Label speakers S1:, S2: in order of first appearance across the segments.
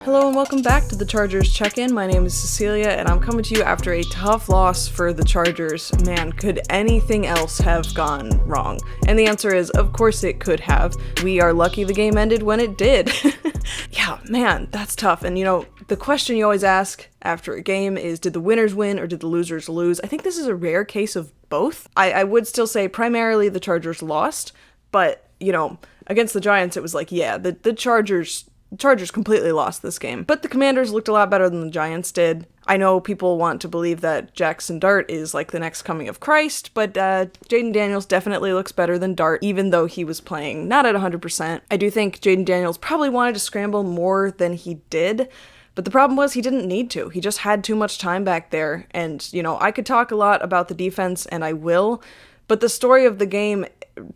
S1: Hello and welcome back to the Chargers Check-In. My name is Cecilia and I'm coming to you after a tough loss for the Chargers. Man, could anything else have gone wrong? And the answer is, of course it could have. We are lucky the game ended when it did. Yeah, man, that's tough. And the question you always ask after a game is, did the winners win or did the losers lose? I think this is a rare case of both. I would still say primarily the Chargers lost, but, against the Giants it was like, yeah, the Chargers completely lost this game. But the Commanders looked a lot better than the Giants did. I know people want to believe that Jackson Dart is like the next coming of Christ, but Jaden Daniels definitely looks better than Dart, even though he was playing not at 100%. I do think Jaden Daniels probably wanted to scramble more than he did, but the problem was he didn't need to. He just had too much time back there, and, I could talk a lot about the defense, and I will, but the story of the game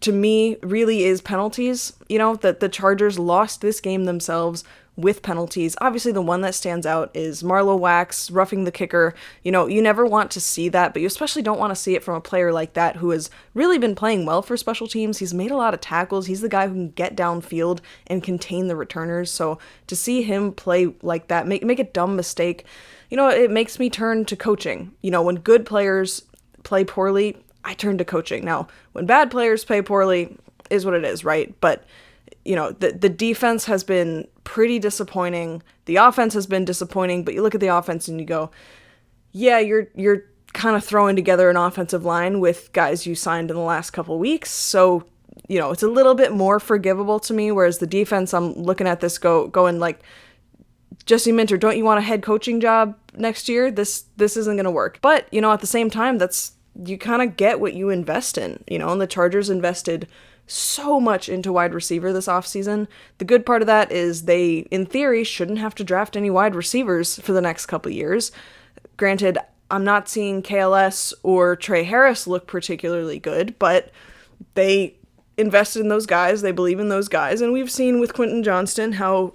S1: to me really is penalties. That the Chargers lost this game themselves with penalties. Obviously the one that stands out is Marlowe Wax roughing the kicker. You never want to see that, but you especially don't want to see it from a player like that who has really been playing well for special teams. He's made a lot of tackles. He's the guy who can get downfield and contain the returners. So to see him play like that, make a dumb mistake, it makes me turn to coaching. When good players play poorly, I turn to coaching. Now, when bad players play poorly, is what it is, right? But, the defense has been pretty disappointing. The offense has been disappointing, but you look at the offense and you go, yeah, you're kind of throwing together an offensive line with guys you signed in the last couple weeks. So, it's a little bit more forgivable to me, whereas the defense, I'm looking at this going like, Jesse Minter, don't you want a head coaching job next year? This isn't going to work. But, at the same time, you kind of get what you invest in, and the Chargers invested so much into wide receiver this offseason. The good part of that is they, in theory, shouldn't have to draft any wide receivers for the next couple years. Granted, I'm not seeing KLS or Trey Harris look particularly good, but they invested in those guys, they believe in those guys, and we've seen with Quentin Johnston how,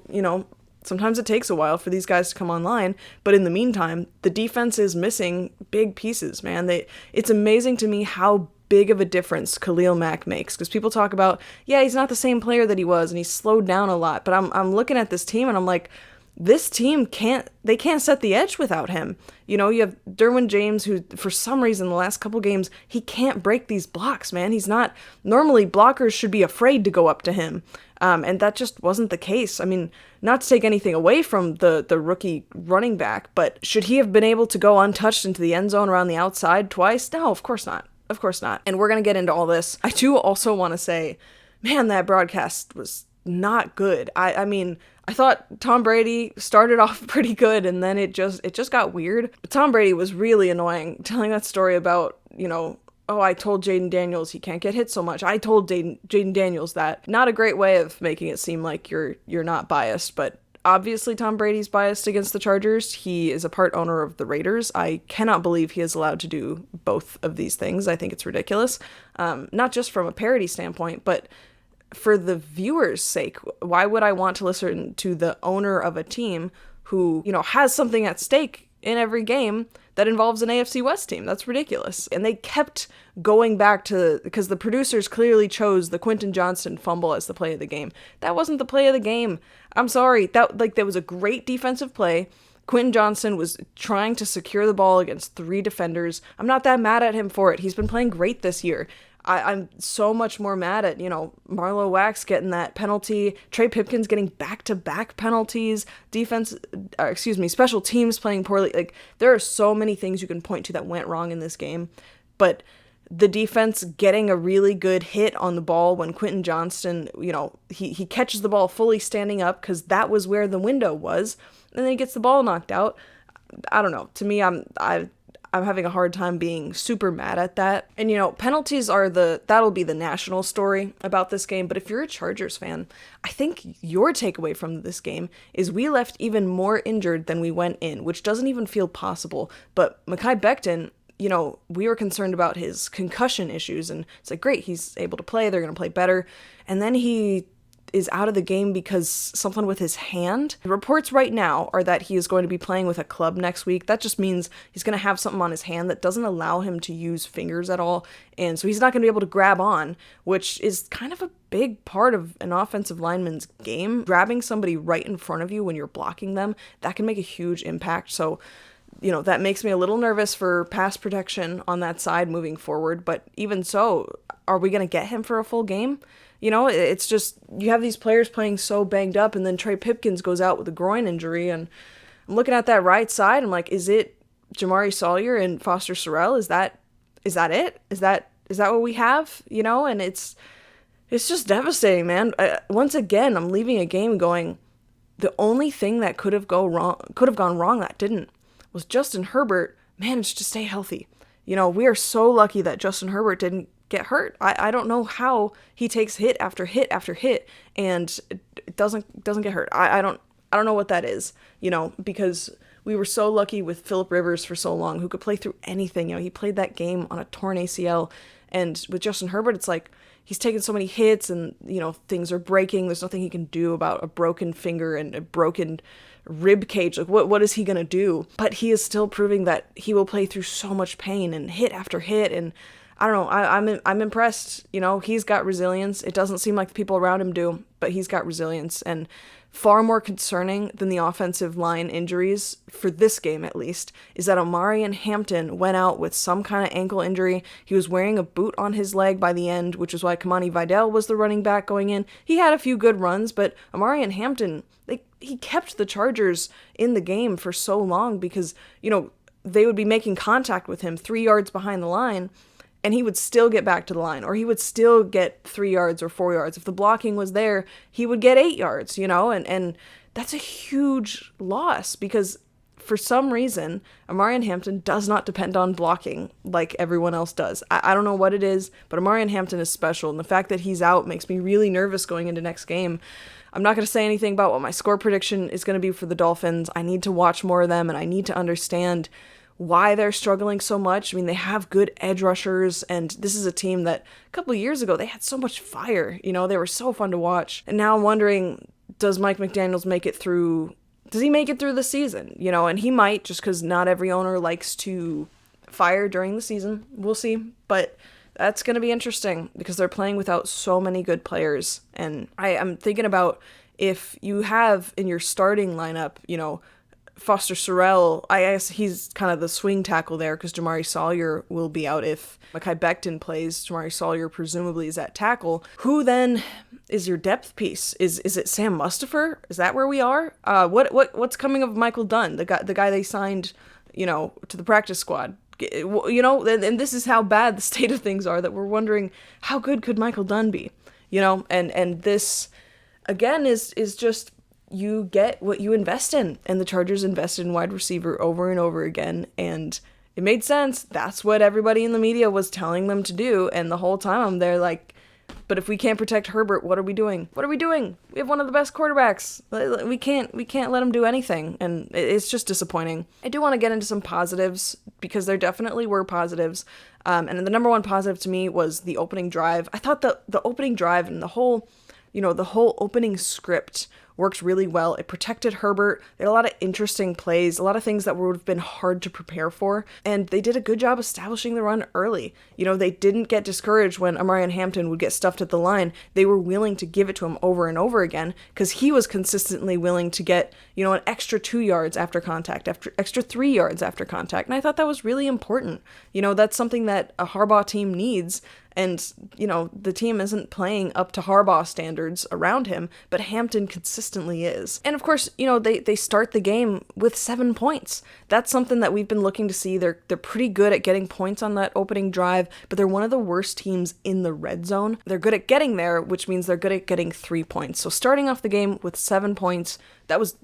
S1: sometimes it takes a while for these guys to come online, but in the meantime, the defense is missing big pieces, man. It's amazing to me how big of a difference Khalil Mack makes, because people talk about, yeah, he's not the same player that he was, and he's slowed down a lot, but I'm looking at this team, and I'm like, this team can't set the edge without him. You have Derwin James, who, for some reason, the last couple games, he can't break these blocks, man. He's not, normally blockers should be afraid to go up to him. And that just wasn't the case. I mean, not to take anything away from the rookie running back, but should he have been able to go untouched into the end zone around the outside twice? No, of course not. Of course not. And we're going to get into all this. I do also want to say, man, that broadcast was not good. I mean, I thought Tom Brady started off pretty good, and then it just got weird. But Tom Brady was really annoying, telling that story about, oh, I told Jaden Daniels he can't get hit so much. I told Jaden Daniels that. Not a great way of making it seem like you're not biased, but obviously Tom Brady's biased against the Chargers. He is a part owner of the Raiders. I cannot believe he is allowed to do both of these things. I think it's ridiculous. Not just from a parody standpoint, but for the viewers' sake. Why would I want to listen to the owner of a team who, has something at stake in every game that involves an AFC West team? That's ridiculous. And they kept going back to, because the producers clearly chose the Quentin Johnston fumble as the play of the game. That wasn't the play of the game. I'm sorry. That was a great defensive play. Quentin Johnston was trying to secure the ball against 3 defenders. I'm not that mad at him for it. He's been playing great this year. I'm so much more mad at, Marlowe Wax getting that penalty, Trey Pipkins getting back-to-back penalties, special teams playing poorly. Like, there are so many things you can point to that went wrong in this game, but the defense getting a really good hit on the ball when Quentin Johnston, he catches the ball fully standing up because that was where the window was, and then he gets the ball knocked out. I don't know. To me, I'm having a hard time being super mad at that. And, penalties that'll be the national story about this game. But if you're a Chargers fan, I think your takeaway from this game is we left even more injured than we went in, which doesn't even feel possible. But Mekhi Becton, we were concerned about his concussion issues, and it's like, great, he's able to play, they're going to play better. And then he is out of the game because something with his hand. The reports right now are that he is going to be playing with a club next week. That just means he's going to have something on his hand that doesn't allow him to use fingers at all. And so he's not going to be able to grab on, which is kind of a big part of an offensive lineman's game. Grabbing somebody right in front of you when you're blocking them, that can make a huge impact. So, that makes me a little nervous for pass protection on that side moving forward. But even so, are we going to get him for a full game? It's just, you have these players playing so banged up, and then Trey Pipkins goes out with a groin injury, and I'm looking at that right side, I'm like, is it Jamari Sawyer and Foster Sorrell? Is that it? Is that what we have? And it's just devastating, man. Once again, I'm leaving a game going, the only thing that could have gone wrong that didn't was Justin Herbert managed to stay healthy. We are so lucky that Justin Herbert didn't get hurt. I don't know how he takes hit after hit after hit and it doesn't get hurt. I don't know what that is, because we were so lucky with Phillip Rivers for so long, who could play through anything. He played that game on a torn ACL, and with Justin Herbert, it's like he's taken so many hits and, things are breaking. There's nothing he can do about a broken finger and a broken rib cage. Like, what is he going to do? But he is still proving that he will play through so much pain and hit after hit, and I don't know. I'm impressed. He's got resilience. It doesn't seem like the people around him do, but he's got resilience. And far more concerning than the offensive line injuries, for this game at least, is that Omarion Hampton went out with some kind of ankle injury. He was wearing a boot on his leg by the end, which is why Kamani Vidal was the running back going in. He had a few good runs, but Omarion Hampton, he kept the Chargers in the game for so long because, they would be making contact with him 3 yards behind the line, and he would still get back to the line, or he would still get 3 yards or 4 yards. If the blocking was there, he would get 8 yards, and that's a huge loss because for some reason, Omarion Hampton does not depend on blocking like everyone else does. I don't know what it is, but Omarion Hampton is special, and the fact that he's out makes me really nervous going into next game. I'm not going to say anything about what my score prediction is going to be for the Dolphins. I need to watch more of them, and I need to understand why they're struggling so much. I mean, they have good edge rushers, and this is a team that a couple of years ago, they had so much fire. They were so fun to watch. And now I'm wondering, does Mike McDaniels make it through? Does he make it through the season? And he might, just because not every owner likes to fire during the season. We'll see. But that's going to be interesting because they're playing without so many good players. And I'm thinking about if you have in your starting lineup, Foster Sorrell, I guess he's kind of the swing tackle there because Jamari Sawyer will be out if Mekhi Becton plays. Jamari Sawyer presumably is at tackle. Who then is your depth piece? Is it Sam Mustipher? Is that where we are? What's coming of Michael Dunn, the guy they signed, to the practice squad? And this is how bad the state of things are that we're wondering how good could Michael Dunn be? And this again is just, you get what you invest in, and the Chargers invested in wide receiver over and over again, and it made sense. That's what everybody in the media was telling them to do, and the whole time I'm there like, but if we can't protect Herbert, what are we doing? What are we doing? We have one of the best quarterbacks. We can't let him do anything, and it's just disappointing. I do want to get into some positives because there definitely were positives, and the number one positive to me was the opening drive. I thought the opening drive and the whole opening script worked really well. It protected Herbert. They had a lot of interesting plays, a lot of things that would have been hard to prepare for, and they did a good job establishing the run early. They didn't get discouraged when Omarion Hampton would get stuffed at the line. They were willing to give it to him over and over again because he was consistently willing to get, an extra 2 yards after contact, extra 3 yards after contact, and I thought that was really important. That's something that a Harbaugh team needs. And, the team isn't playing up to Harbaugh standards around him, but Hampton consistently is. And of course, they start the game with 7 points. That's something that we've been looking to see. They're pretty good at getting points on that opening drive, but they're one of the worst teams in the red zone. They're good at getting there, which means they're good at getting 3 points. So starting off the game with 7 points, that was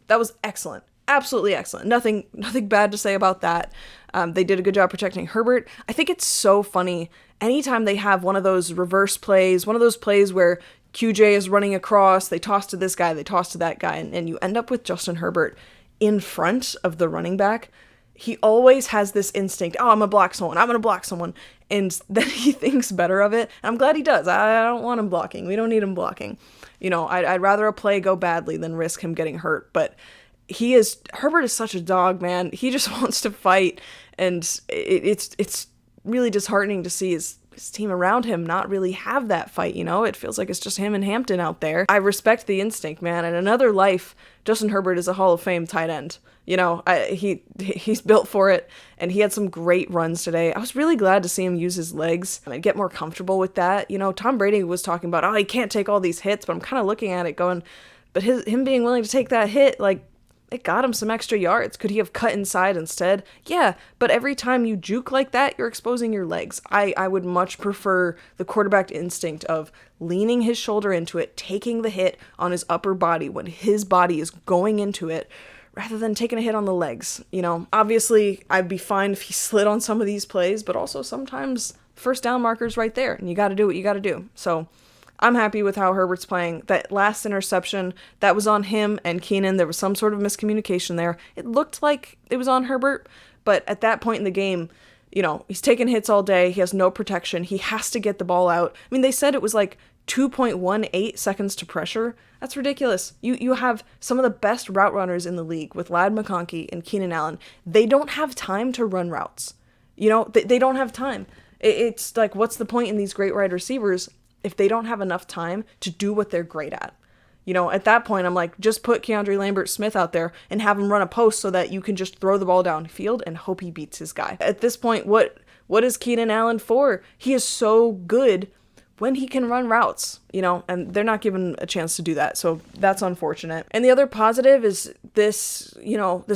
S1: excellent. Absolutely excellent. Nothing bad to say about that. They did a good job protecting Herbert. I think it's so funny anytime they have one of those reverse plays, one of those plays where QJ is running across, they toss to this guy, they toss to that guy, and you end up with Justin Herbert in front of the running back. He always has this instinct, I'm going to block someone, and then he thinks better of it. And I'm glad he does. I don't want him blocking. We don't need him blocking. I'd rather a play go badly than risk him getting hurt. But Herbert is such a dog, man. He just wants to fight, and it's really disheartening to see his team around him not really have that fight. It feels like it's just him and Hampton out there. I respect the instinct, man. In another life, Justin Herbert is a Hall of Fame tight end. He's built for it, and he had some great runs today. I was really glad to see him use his legs and get more comfortable with that. Tom Brady was talking about, he can't take all these hits, but I'm kind of looking at it going, but him being willing to take that hit, it got him some extra yards. Could he have cut inside instead? Yeah, but every time you juke like that, you're exposing your legs. I would much prefer the quarterback instinct of leaning his shoulder into it, taking the hit on his upper body when his body is going into it, rather than taking a hit on the legs. Obviously, I'd be fine if he slid on some of these plays, but also sometimes first down marker's right there, and you got to do what you got to do. So I'm happy with how Herbert's playing. That last interception, that was on him and Keenan. There was some sort of miscommunication there. It looked like it was on Herbert, but at that point in the game, he's taking hits all day. He has no protection. He has to get the ball out. I mean, they said it was 2.18 seconds to pressure. That's ridiculous. You have some of the best route runners in the league with Ladd McConkey and Keenan Allen. They don't have time to run routes. They don't have time. It's what's the point in these great wide receivers if they don't have enough time to do what they're great at? At that point, I'm just put Keandre Lambert-Smith out there and have him run a post so that you can just throw the ball downfield and hope he beats his guy. At this point, what is Keenan Allen for? He is so good when he can run routes, and they're not given a chance to do that. So that's unfortunate. And the other positive is this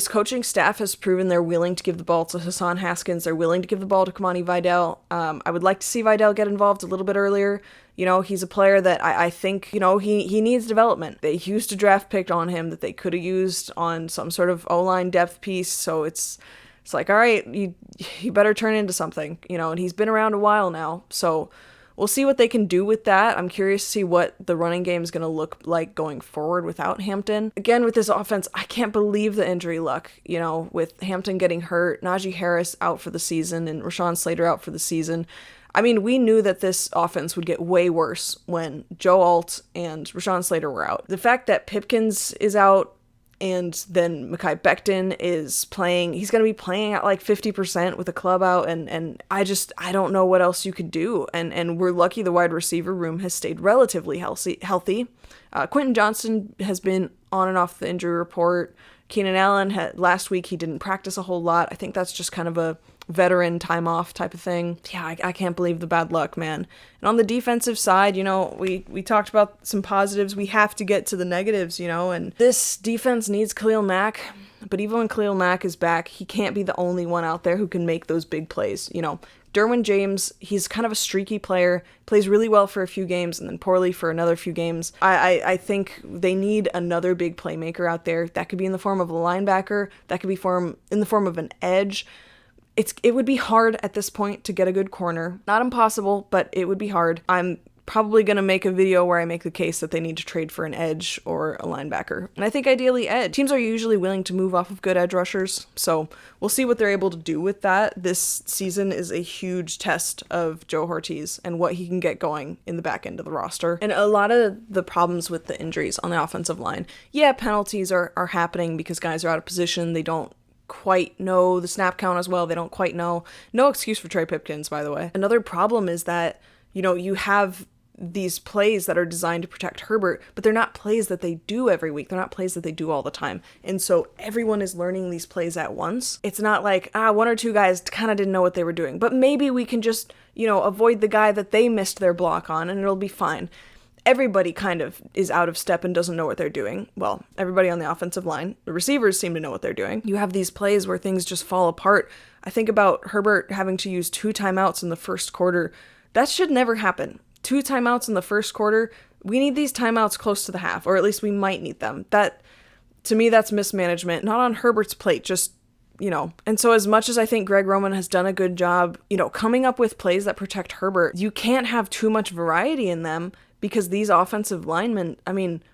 S1: coaching staff has proven they're willing to give the ball to Hassan Haskins. They're willing to give the ball to Kamani Vidal. I would like to see Vidal get involved a little bit earlier. He's a player that I think, he needs development. They used a draft pick on him that they could have used on some sort of O-line depth piece. So it's all right, you better turn into something, and he's been around a while now. So we'll see what they can do with that. I'm curious to see what the running game is going to look like going forward without Hampton. Again, with this offense, I can't believe the injury luck, with Hampton getting hurt, Najee Harris out for the season, and Rashawn Slater out for the season. I mean, we knew that this offense would get way worse when Joe Alt and Rashawn Slater were out. The fact that Pipkins is out, and then Mekhi Becton is playing. He's going to be playing at 50% with the club out, and I don't know what else you could do. And we're lucky the wide receiver room has stayed relatively healthy. Quentin Johnston has been on and off the injury report. Keenan Allen, last week he didn't practice a whole lot. I think that's just kind of a veteran time off type of thing. Yeah, I can't believe the bad luck, man. And on the defensive side, we talked about some positives. We have to get to the negatives, and this defense needs Khalil Mack. But even when Khalil Mack is back, he can't be the only one out there who can make those big plays. Derwin James, he's kind of a streaky player, plays really well for a few games and then poorly for another few games. I think they need another big playmaker out there. That could be in the form of a linebacker. That could be in the form of an edge. It would be hard at this point to get a good corner. Not impossible, but it would be hard. I'm probably going to make a video where I make the case that they need to trade for an edge or a linebacker. And I think ideally edge. Teams are usually willing to move off of good edge rushers, so we'll see what they're able to do with that. This season is a huge test of Joe Ortiz and what he can get going in the back end of the roster. And a lot of the problems with the injuries on the offensive line, penalties are happening because guys are out of position. They don't quite know the snap count as well. They don't quite know. No excuse for Trey Pipkins, by the way. Another problem is that, you have these plays that are designed to protect Herbert, but they're not plays that they do every week. They're not plays that they do all the time. And so everyone is learning these plays at once. It's not like, one or two guys kind of didn't know what they were doing, but maybe we can just, avoid the guy that they missed their block on and it'll be fine. Everybody kind of is out of step and doesn't know what they're doing. Well, everybody on the offensive line. The receivers seem to know what they're doing. You have these plays where things just fall apart. I think about Herbert having to use 2 timeouts in the first quarter. That should never happen. 2 timeouts in the first quarter. We need these timeouts close to the half, or at least we might need them. That, to me, that's mismanagement. Not on Herbert's plate, just and so as much as I think Greg Roman has done a good job, coming up with plays that protect Herbert, you can't have too much variety in them because these offensive linemen,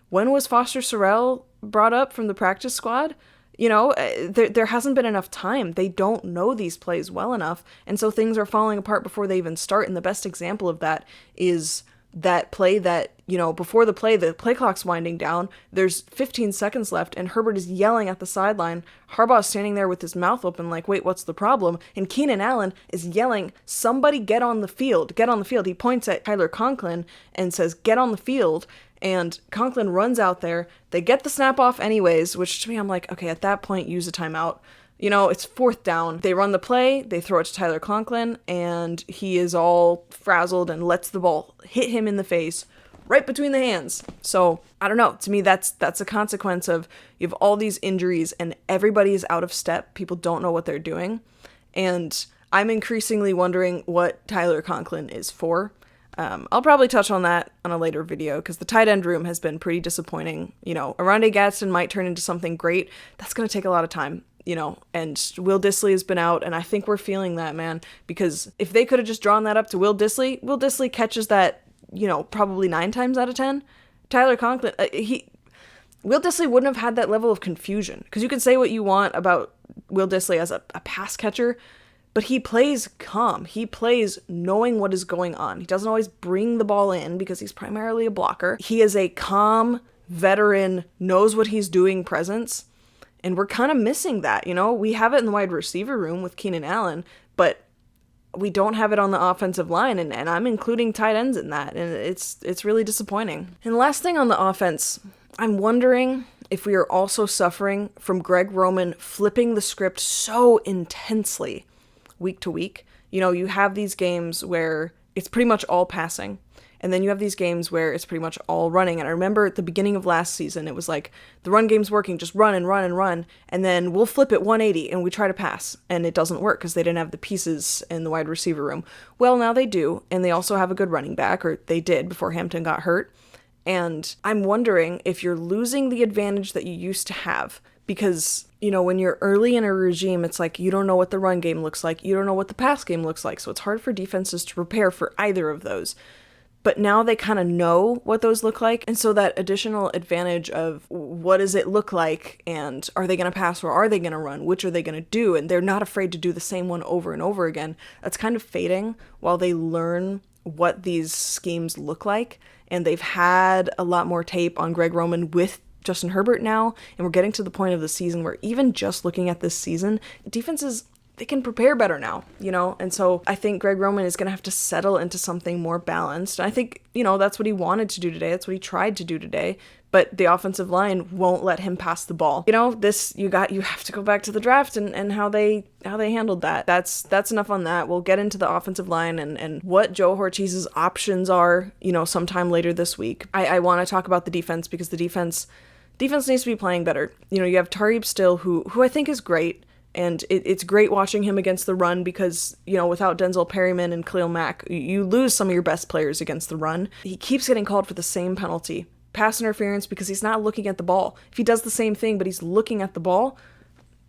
S1: when was Foster Sorrell brought up from the practice squad? There hasn't been enough time. They don't know these plays well enough, and so things are falling apart before they even start, and the best example of that is that play that, before the play clock's winding down, there's 15 seconds left, and Herbert is yelling at the sideline. Harbaugh's standing there with his mouth open like, wait, what's the problem? And Keenan Allen is yelling, somebody get on the field, get on the field. He points at Tyler Conklin and says, get on the field. And Conklin runs out there. They get the snap off anyways, which to me, I'm like, okay, at that point, use a timeout. It's 4th down. They run the play, they throw it to Tyler Conklin, and he is all frazzled and lets the ball hit him in the face right between the hands. So, I don't know. To me, that's a consequence of you have all these injuries and everybody is out of step. People don't know what they're doing. And I'm increasingly wondering what Tyler Conklin is for. I'll probably touch on that on a later video because the tight end room has been pretty disappointing. Arondé Gadsden might turn into something great. That's going to take a lot of time. And Will Dissly has been out, and I think we're feeling that, man, because if they could have just drawn that up to Will Dissly catches that, probably 9 times out of 10. Tyler Conklin, Will Dissly wouldn't have had that level of confusion, because you can say what you want about Will Dissly as a pass catcher, but he plays calm. He plays knowing what is going on. He doesn't always bring the ball in because he's primarily a blocker. He is a calm, veteran, knows what he's doing presence. And we're kind of missing that, We have it in the wide receiver room with Keenan Allen, but we don't have it on the offensive line, and I'm including tight ends in that, and it's really disappointing. And last thing on the offense, I'm wondering if we are also suffering from Greg Roman flipping the script so intensely week to week. You have these games where it's pretty much all passing. And then you have these games where it's pretty much all running. And I remember at the beginning of last season, it was like, the run game's working, just run and run and run. And then we'll flip it 180 and we try to pass. And it doesn't work because they didn't have the pieces in the wide receiver room. Well, now they do. And they also have a good running back, or they did before Hampton got hurt. And I'm wondering if you're losing the advantage that you used to have. Because, when you're early in a regime, it's like you don't know what the run game looks like. You don't know what the pass game looks like. So it's hard for defenses to prepare for either of those. But now they kind of know what those look like. And so that additional advantage of what does it look like, and are they going to pass or are they going to run? Which are they going to do? And they're not afraid to do the same one over and over again. That's kind of fading while they learn what these schemes look like. And they've had a lot more tape on Greg Roman with Justin Herbert now. And we're getting to the point of the season where even just looking at this season, defenses, they can prepare better now, And so I think Greg Roman is going to have to settle into something more balanced. And I think, that's what he wanted to do today. That's what he tried to do today. But the offensive line won't let him pass the ball. You have to go back to the draft and how they handled that. That's enough on that. We'll get into the offensive line and what Joe Ortiz's options are, sometime later this week. I want to talk about the defense because the defense needs to be playing better. You have Tariq Still, who I think is great. And it's great watching him against the run because, without Denzel Perryman and Khalil Mack, you lose some of your best players against the run. He keeps getting called for the same penalty, pass interference, because he's not looking at the ball. If he does the same thing, but he's looking at the ball,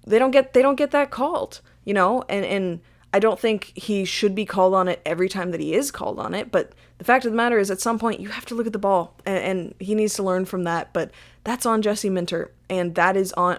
S1: they don't get that called, and I don't think he should be called on it every time that he is called on it. But the fact of the matter is, at some point, you have to look at the ball, and he needs to learn from that. But that's on Jesse Minter, and that is on,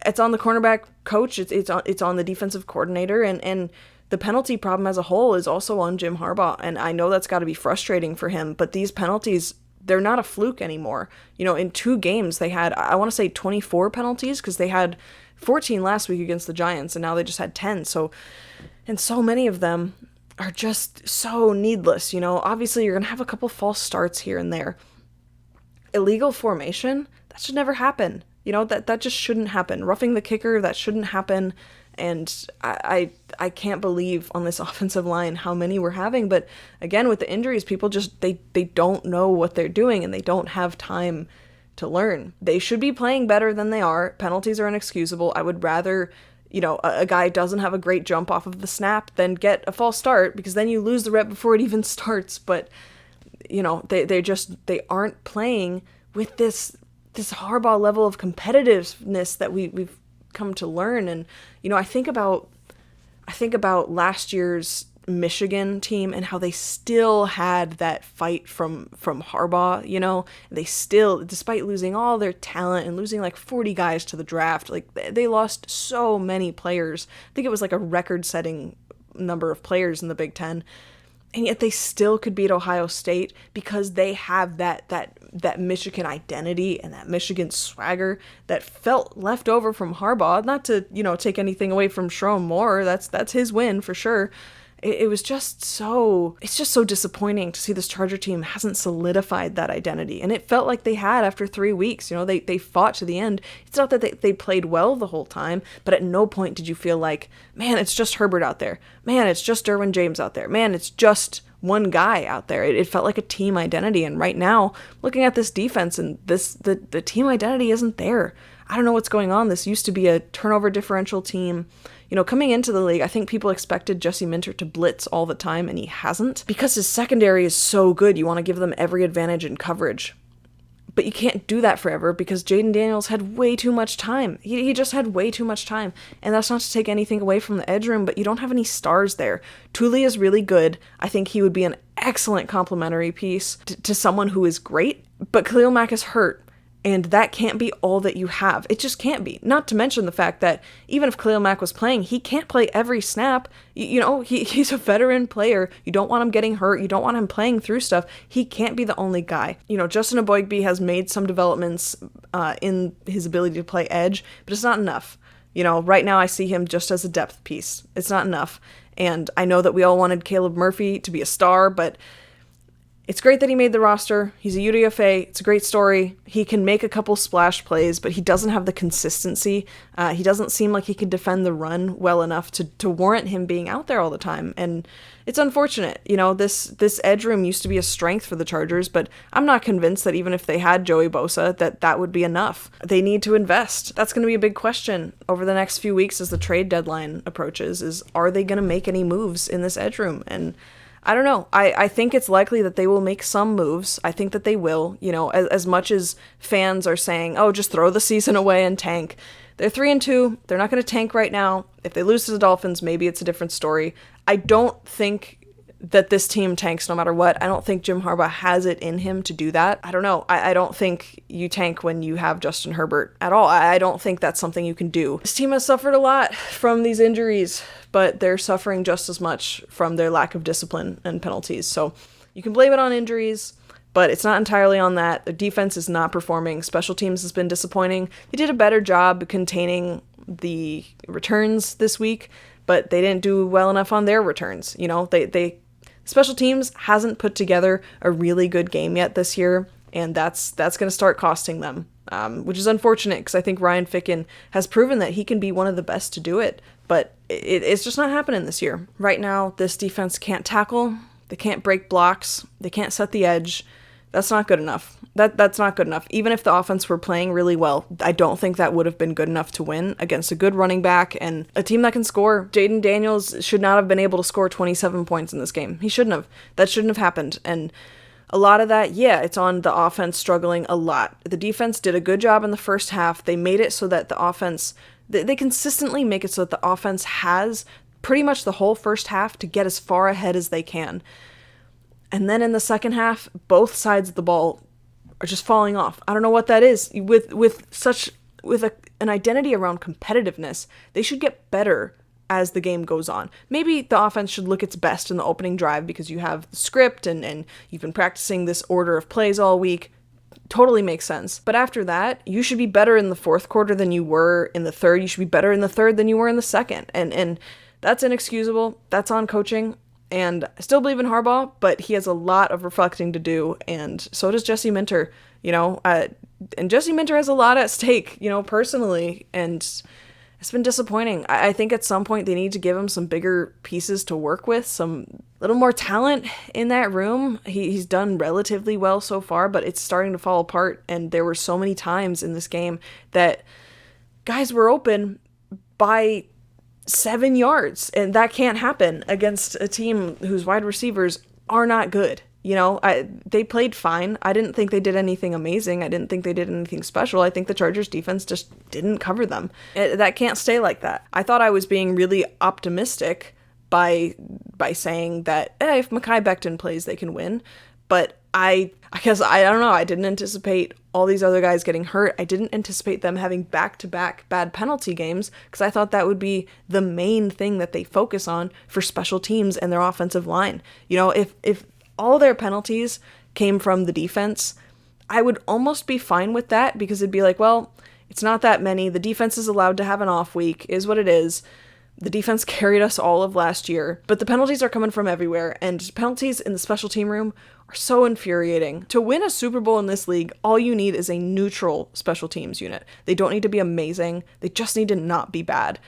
S1: it's on the cornerback coach, it's on the defensive coordinator, and the penalty problem as a whole is also on Jim Harbaugh. And I know that's got to be frustrating for him, but these penalties, they're not a fluke anymore. In 2 games, they had, I want to say 24 penalties because they had 14 last week against the Giants, and now they just had 10. And so many of them are just so needless. Obviously you're going to have a couple false starts here and there. Illegal formation, that should never happen. That just shouldn't happen. Roughing the kicker, that shouldn't happen. And I can't believe on this offensive line how many we're having. But again, with the injuries, people just, they don't know what they're doing and they don't have time to learn. They should be playing better than they are. Penalties are inexcusable. I would rather, a guy doesn't have a great jump off of the snap than get a false start, because then you lose the rep before it even starts. But, they aren't playing with this Harbaugh level of competitiveness that we've come to learn. And, I think about last year's Michigan team and how they still had that fight from Harbaugh, they still, despite losing all their talent and losing like 40 guys to the draft, like they lost so many players. I think it was like a record-setting number of players in the Big Ten. and yet they still could beat Ohio State because they have that Michigan identity and that Michigan swagger that felt left over from Harbaugh. Not to, take anything away from Sherrone Moore. That's his win for sure. It was just so disappointing to see this Charger team hasn't solidified that identity. And it felt like they had after 3 weeks. They fought to the end. It's not that they played well the whole time, but at no point did you feel like, man, it's just Herbert out there. Man, it's just Derwin James out there. Man, it's just one guy out there. It felt like a team identity. And right now, looking at this defense and the team identity isn't there. I don't know what's going on. This used to be a turnover differential team. Coming into the league, I think people expected Jesse Minter to blitz all the time, and he hasn't. Because his secondary is so good, you want to give them every advantage in coverage. But you can't do that forever because Jaden Daniels had way too much time. He just had way too much time. And that's not to take anything away from the edge room, but you don't have any stars there. Thule is really good. I think he would be an excellent complementary piece to someone who is great. But Khalil Mack is hurt. And that can't be all that you have. It just can't be. Not to mention the fact that even if Khalil Mack was playing, he can't play every snap. He's a veteran player. You don't want him getting hurt. You don't want him playing through stuff. He can't be the only guy. Justin Eboigbe has made some developments in his ability to play edge, but it's not enough. Right now I see him just as a depth piece. It's not enough. And I know that we all wanted Caleb Murphy to be a star, but it's great that he made the roster. He's a UDFA. It's a great story. He can make a couple splash plays, but he doesn't have the consistency. He doesn't seem like he can defend the run well enough to warrant him being out there all the time. And it's unfortunate. This edge room used to be a strength for the Chargers, but I'm not convinced that even if they had Joey Bosa, that would be enough. They need to invest. That's going to be a big question over the next few weeks as the trade deadline approaches, is are they going to make any moves in this edge room? And I don't know. I think it's likely that they will make some moves. I think that they will, as much as fans are saying, oh, just throw the season away and tank. They're 3-2. They're not going to tank right now. If they lose to the Dolphins, maybe it's a different story. I don't think that this team tanks no matter what. I don't think Jim Harbaugh has it in him to do that. I don't know. I don't think you tank when you have Justin Herbert at all. I don't think that's something you can do. This team has suffered a lot from these injuries, but they're suffering just as much from their lack of discipline and penalties. So you can blame it on injuries, but it's not entirely on that. The defense is not performing. Special teams has been disappointing. They did a better job containing the returns this week, but they didn't do well enough on their returns. Special teams hasn't put together a really good game yet this year, and that's going to start costing them, which is unfortunate because I think Ryan Ficken has proven that he can be one of the best to do it, but it's just not happening this year. Right now, this defense can't tackle, they can't break blocks, they can't set the edge. That's not good enough. That's not good enough. Even if the offense were playing really well, I don't think that would have been good enough to win against a good running back and a team that can score. Jaden Daniels should not have been able to score 27 points in this game. He shouldn't have. That shouldn't have happened. And a lot of that, it's on the offense struggling a lot. The defense did a good job in the first half. They made it so that the offense, they consistently make it so that the offense has pretty much the whole first half to get as far ahead as they can. And then in the second half, both sides of the ball are just falling off. I don't know what that is. With an identity around competitiveness, they should get better as the game goes on. Maybe the offense should look its best in the opening drive because you have the script and you've been practicing this order of plays all week. Totally makes sense. But after that, you should be better in the fourth quarter than you were in the third. You should be better in the third than you were in the second. And that's inexcusable. That's on coaching. And I still believe in Harbaugh, but he has a lot of reflecting to do, and so does Jesse Minter, and Jesse Minter has a lot at stake, personally, and it's been disappointing. I think at some point they need to give him some bigger pieces to work with, some little more talent in that room. He's done relatively well so far, but it's starting to fall apart, and there were so many times in this game that guys were open by 7 yards, and that can't happen against a team whose wide receivers are not good. They played fine. I didn't think they did anything amazing. I didn't think they did anything special. I think the Chargers defense just didn't cover them. That can't stay like that. I thought I was being really optimistic by saying that if Mekhi Becton plays, they can win. But I guess, I don't know, I didn't anticipate all these other guys getting hurt. I didn't anticipate them having back-to-back bad penalty games because I thought that would be the main thing that they focus on for special teams and their offensive line. You know, if all their penalties came from the defense, I would almost be fine with that because it'd be like, well, it's not that many. The defense is allowed to have an off week, is what it is. The defense carried us all of last year, but the penalties are coming from everywhere, and penalties in the special team room are so infuriating. To win a Super Bowl in this league, all you need is a neutral special teams unit. They don't need to be amazing. They just need to not be bad.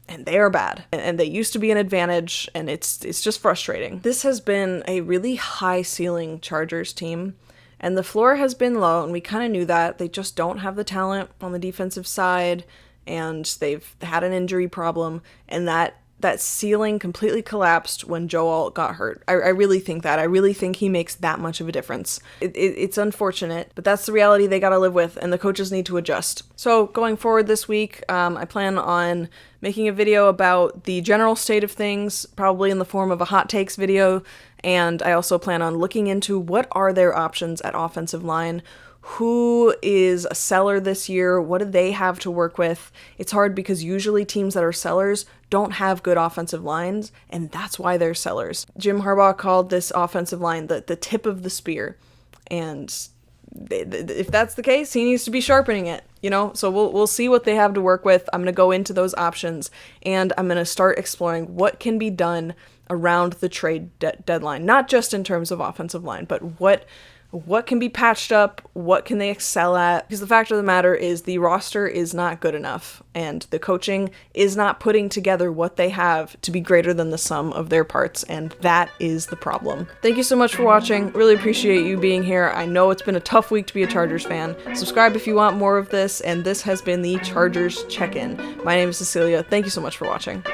S1: And they are bad. And they used to be an advantage, and it's just frustrating. This has been a really high ceiling Chargers team, and the floor has been low, and we kind of knew that. They just don't have the talent on the defensive side, and they've had an injury problem, and that ceiling completely collapsed when Joe Alt got hurt. I really think that. I really think he makes that much of a difference. It's unfortunate, but that's the reality they gotta live with, and the coaches need to adjust. So going forward this week, I plan on making a video about the general state of things, probably in the form of a hot takes video, and I also plan on looking into what are their options at offensive line. Who is a seller this year? What do they have to work with? It's hard because usually teams that are sellers don't have good offensive lines, and that's why they're sellers. Jim Harbaugh called this offensive line the tip of the spear, and if that's the case, he needs to be sharpening it, you know? So we'll see what they have to work with. I'm going to go into those options, and I'm going to start exploring what can be done around the trade deadline, not just in terms of offensive line, but what can be patched up, what can they excel at, because the fact of the matter is the roster is not good enough, and the coaching is not putting together what they have to be greater than the sum of their parts, and that is the problem. Thank you so much for watching. Really appreciate you being here. I know it's been a tough week to be a Chargers fan. Subscribe if you want more of this, and this has been the Chargers Check-In. My name is Cecilia. Thank you so much for watching.